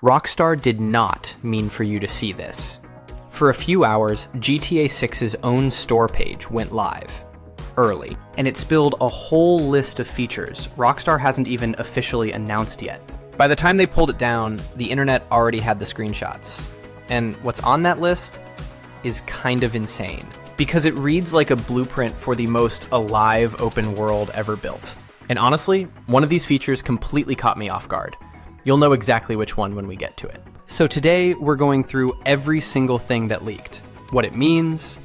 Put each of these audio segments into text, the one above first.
Rockstar did not mean for you to see this. For a few hours, GTA 6's own store page went live, early, and it spilled a whole list of features Rockstar hasn't even officially announced yet. By the time they pulled it down, the internet already had the screenshots. And what's on that list is kind of insane, because it reads like a blueprint for the most alive open world ever built. And honestly, one of these features completely caught me off guard. You'll know exactly which one when we get to it. So today, we're going through every single thing that leaked, what it means,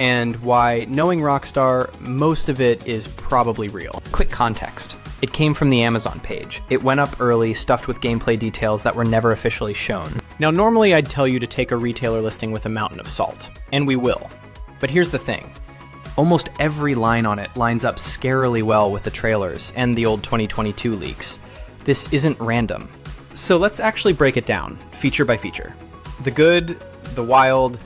and why, knowing Rockstar, most of it is probably real. Quick context. It came from the Amazon page. It went up early, stuffed with gameplay details that were never officially shown. Now, normally I'd tell you to take a retailer listing with a mountain of salt, and we will. But here's the thing. Almost every line on it lines up scarily well with the trailers and the old 2022 leaks. This isn't random. So let's actually break it down, feature by feature. The good, the wild,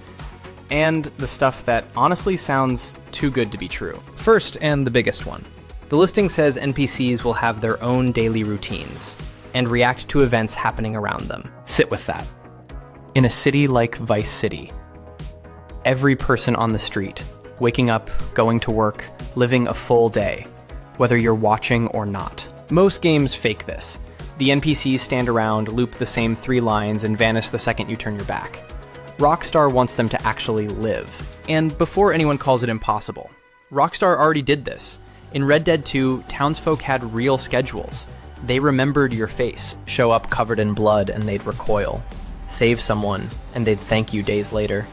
and the stuff that honestly sounds too good to be true. First, and the biggest one. The listing says NPCs will have their own daily routines and react to events happening around them. Sit with that. In a city like Vice City, every person on the street, waking up, going to work, living a full day, whether you're watching or not. Most games fake this. The NPCs stand around, loop the same 3 lines, and vanish the second you turn your back. Rockstar wants them to actually live. And before anyone calls it impossible, Rockstar already did this. In Red Dead 2, townsfolk had real schedules. They remembered your face. Show up covered in blood and they'd recoil. Save someone and they'd thank you days later.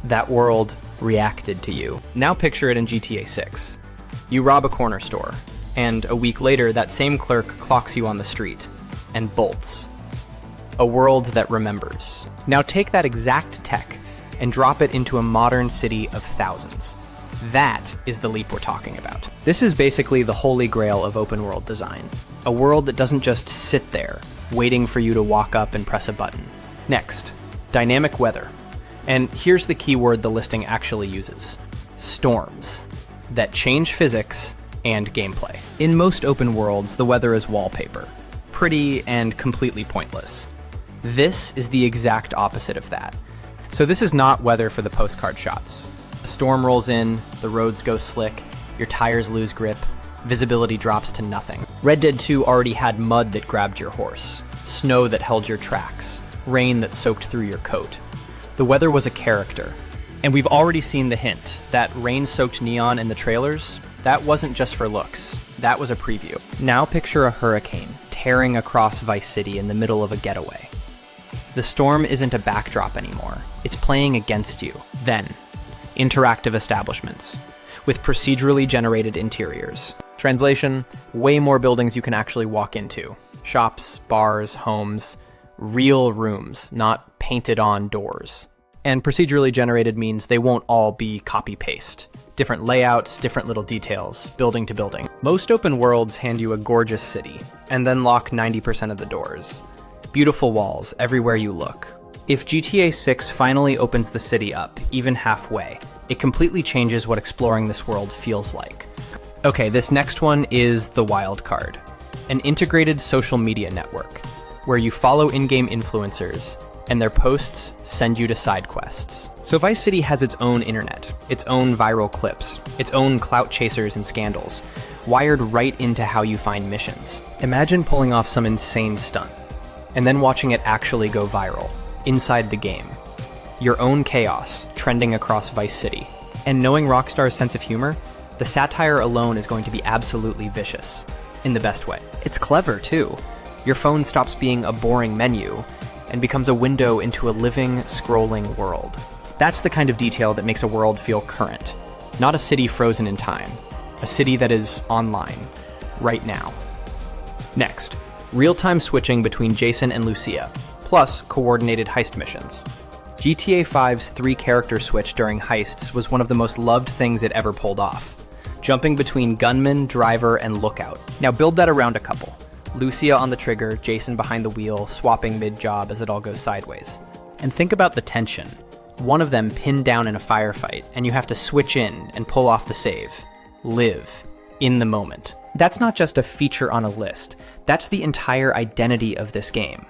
That world reacted to you. Now picture it in GTA 6. You rob a corner store, and a week later that same clerk clocks you on the street and bolts. A world that remembers. Now take that exact tech and drop it into a modern city of thousands. That is the leap we're talking about. This is basically the holy grail of open world design. A world that doesn't just sit there, waiting for you to walk up and press a button. Next, dynamic weather. And here's the keyword the listing actually uses. Storms. That change physics and gameplay. In most open worlds, the weather is wallpaper. Pretty and completely pointless. This is the exact opposite of that. So this is not weather for the postcard shots. A storm rolls in, the roads go slick, your tires lose grip, visibility drops to nothing. Red Dead 2 already had mud that grabbed your horse, snow that held your tracks, rain that soaked through your coat. The weather was a character. And we've already seen the hint. That rain-soaked neon in the trailers, that wasn't just for looks. That was a preview. Now picture a hurricane tearing across Vice City in the middle of a getaway. The storm isn't a backdrop anymore. It's playing against you. Then, interactive establishments with procedurally generated interiors. Translation, way more buildings you can actually walk into. Shops, bars, homes, real rooms, not painted-on doors. And procedurally generated means they won't all be copy-paste. Different layouts, different little details, building to building. Most open worlds hand you a gorgeous city, and then lock 90% of the doors. Beautiful walls everywhere you look. If GTA 6 finally opens the city up, even halfway, it completely changes what exploring this world feels like. Okay, this next one is the wild card. An integrated social media network, where you follow in-game influencers, and their posts send you to side quests. So Vice City has its own internet, its own viral clips, its own clout chasers and scandals, wired right into how you find missions. Imagine pulling off some insane stunt, and then watching it actually go viral, inside the game. Your own chaos, trending across Vice City. And knowing Rockstar's sense of humor, the satire alone is going to be absolutely vicious, in the best way. It's clever, too. Your phone stops being a boring menu, and becomes a window into a living, scrolling world. That's the kind of detail that makes a world feel current. Not a city frozen in time. A city that is online, right now. Next, real-time switching between Jason and Lucia, plus coordinated heist missions. GTA 5's 3-character switch during heists was one of the most loved things it ever pulled off. Jumping between gunman, driver, and lookout. Now build that around a couple. Lucia on the trigger, Jason behind the wheel, swapping mid-job as it all goes sideways. And think about the tension. One of them pinned down in a firefight, and you have to switch in and pull off the save. Live. In the moment. That's not just a feature on a list. That's the entire identity of this game.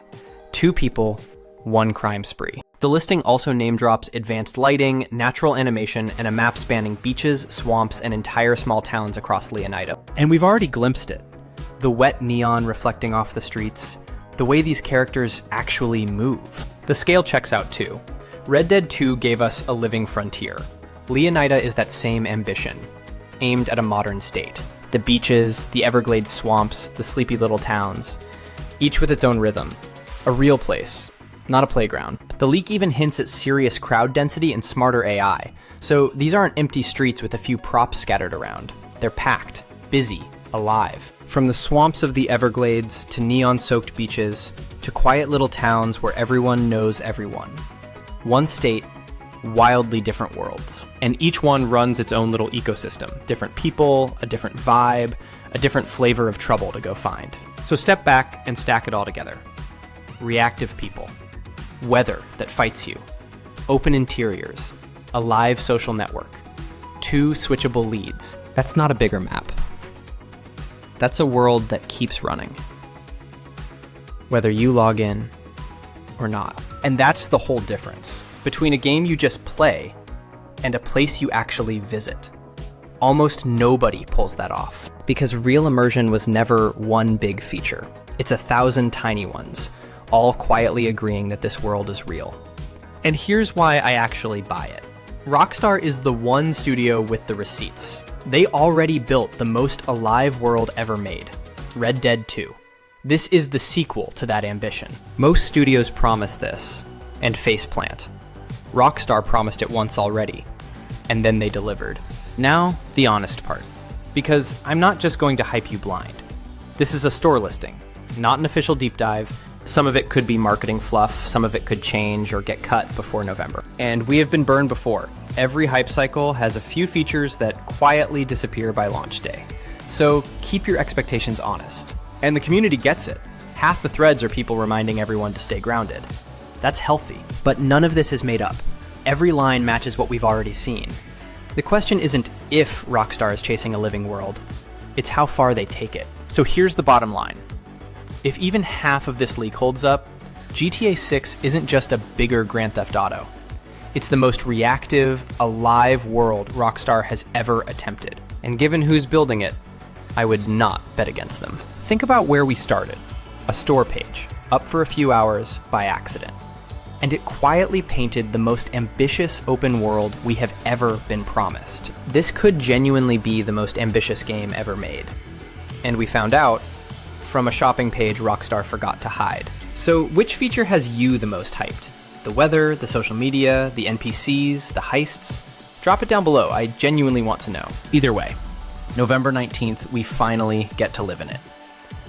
2 people, 1 crime spree. The listing also name drops advanced lighting, natural animation, and a map spanning beaches, swamps, and entire small towns across Leonida. And we've already glimpsed it. The wet neon reflecting off the streets, the way these characters actually move. The scale checks out too. Red Dead 2 gave us a living frontier. Leonida is that same ambition, aimed at a modern state. The beaches, the Everglades swamps, the sleepy little towns, each with its own rhythm. A real place, not a playground. The leak even hints at serious crowd density and smarter AI. So these aren't empty streets with a few props scattered around. They're packed, busy, alive. From the swamps of the Everglades to neon-soaked beaches to quiet little towns where everyone knows everyone. One state, wildly different worlds. And each one runs its own little ecosystem. Different people, a different vibe, a different flavor of trouble to go find. So step back and stack it all together. Reactive people. Weather that fights you. Open interiors. A live social network. 2 switchable leads. That's not a bigger map. That's a world that keeps running. Whether you log in or not. And that's the whole difference between a game you just play and a place you actually visit. Almost nobody pulls that off, because real immersion was never one big feature. It's 1,000 tiny ones, all quietly agreeing that this world is real. And here's why I actually buy it. Rockstar is the one studio with the receipts. They already built the most alive world ever made, Red Dead 2. This is the sequel to that ambition. Most studios promise this, and faceplant. Rockstar promised it once already, and then they delivered. Now, the honest part. Because I'm not just going to hype you blind. This is a store listing, not an official deep dive. Some of it could be marketing fluff, some of it could change or get cut before November. And we have been burned before. Every hype cycle has a few features that quietly disappear by launch day. So keep your expectations honest. And the community gets it. Half the threads are people reminding everyone to stay grounded. That's healthy. But none of this is made up. Every line matches what we've already seen. The question isn't if Rockstar is chasing a living world, it's how far they take it. So here's the bottom line. If even half of this leak holds up, GTA 6 isn't just a bigger Grand Theft Auto. It's the most reactive, alive world Rockstar has ever attempted. And given who's building it, I would not bet against them. Think about where we started. A store page, up for a few hours by accident. And it quietly painted the most ambitious open world we have ever been promised. This could genuinely be the most ambitious game ever made. And we found out from a shopping page Rockstar forgot to hide. So which feature has you the most hyped? The weather, the social media, the NPCs, the heists? Drop it down below, I genuinely want to know. Either way, November 19th, we finally get to live in it.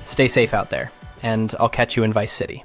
Stay safe out there, and I'll catch you in Vice City.